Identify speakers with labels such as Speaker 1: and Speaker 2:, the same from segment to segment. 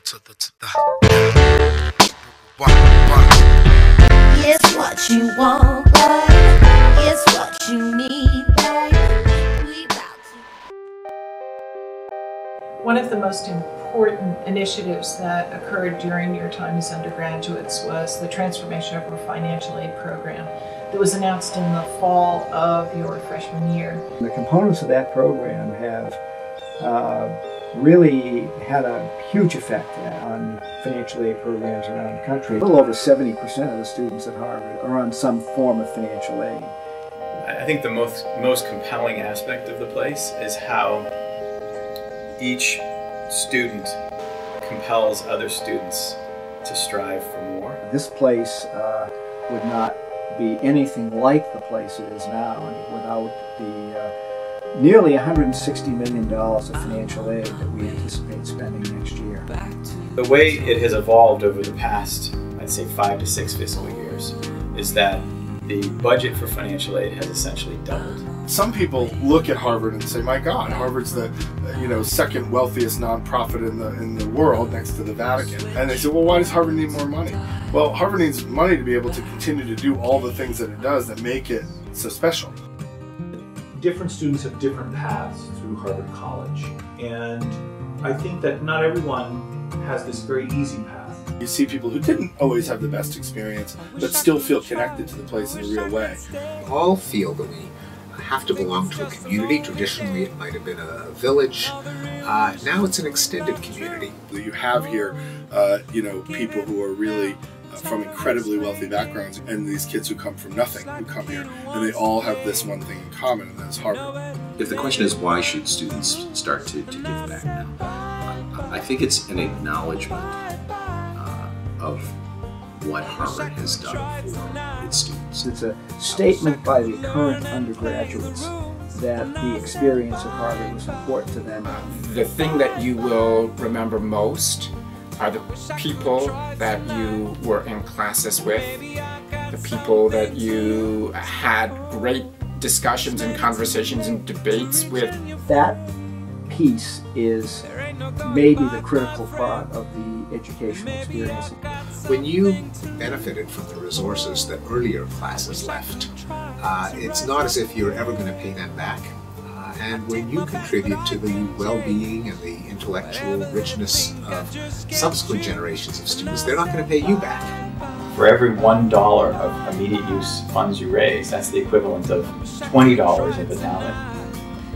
Speaker 1: It's what you want, babe. It's what you need, babe. We bout to.
Speaker 2: One of the most important initiatives that occurred during your time as undergraduates was the transformation of our financial aid program that was announced in the fall of your freshman year.
Speaker 3: The components of that program have really had a huge effect on financial aid programs around the country. A little over 70% of the students at Harvard are on some form of financial aid.
Speaker 4: I think the most compelling aspect of the place is how each student compels other students to strive for more.
Speaker 3: This place would not be anything like the place it is now without the nearly $160 million of financial aid that we anticipate spending next year.
Speaker 4: The way it has evolved over the past, I'd say 5 to 6 fiscal years, is that the budget for financial aid has essentially doubled.
Speaker 5: Some people look at Harvard and say, my God, Harvard's the second wealthiest nonprofit in the world next to the Vatican. And they say, well, why does Harvard need more money? Well, Harvard needs money to be able to continue to do all the things that it does that make it so special.
Speaker 6: Different students have different paths through Harvard College, and I think that not everyone has this very easy path.
Speaker 5: You see people who didn't always have the best experience, but still feel connected to the place in a real way.
Speaker 7: We all feel that we have to belong to a community. Traditionally, it might have been a village. Now it's an extended community.
Speaker 5: You have here, people who are really from incredibly wealthy backgrounds, and these kids who come from nothing, who come here, and they all have this one thing in common, and that's Harvard.
Speaker 8: If the question is why should students start to give back now, I think it's an acknowledgement of what Harvard has done for its students.
Speaker 3: It's a statement by the current undergraduates that the experience at Harvard was important to them.
Speaker 9: The thing that you will remember most are the people that you were in classes with, the people that you had great discussions and conversations and debates with.
Speaker 3: That piece is maybe the critical part of the educational experience.
Speaker 7: When you benefited from the resources that earlier classes left, it's not as if you're ever going to pay them back. And when you contribute to the well-being and the intellectual richness of subsequent generations of students, they're not going to pay you back.
Speaker 4: For every $1 of immediate use funds you raise, that's the equivalent of $20 of endowment.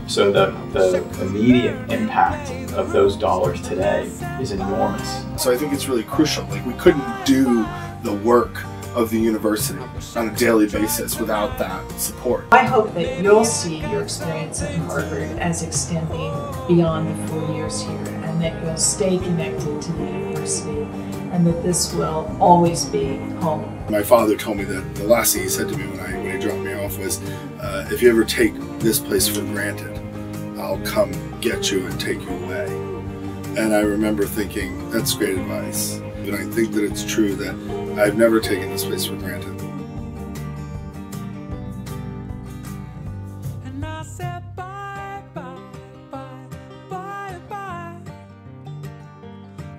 Speaker 4: So the immediate impact of those dollars today is enormous.
Speaker 5: So I think it's really crucial. Like, we couldn't do the work of the university on a daily basis without that support.
Speaker 2: I hope that you'll see your experience at Harvard as extending beyond the 4 years here, and that you'll stay connected to the university, and that this will always be home.
Speaker 5: My father told me that the last thing he said to me when he dropped me off was, if you ever take this place for granted, I'll come get you and take you away. And I remember thinking, that's great advice. And I think that it's true that I've never taken this place for granted.
Speaker 10: And I said bye, bye, bye, bye, bye.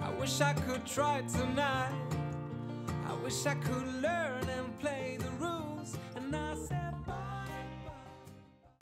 Speaker 10: I wish I could try tonight. I wish I could learn.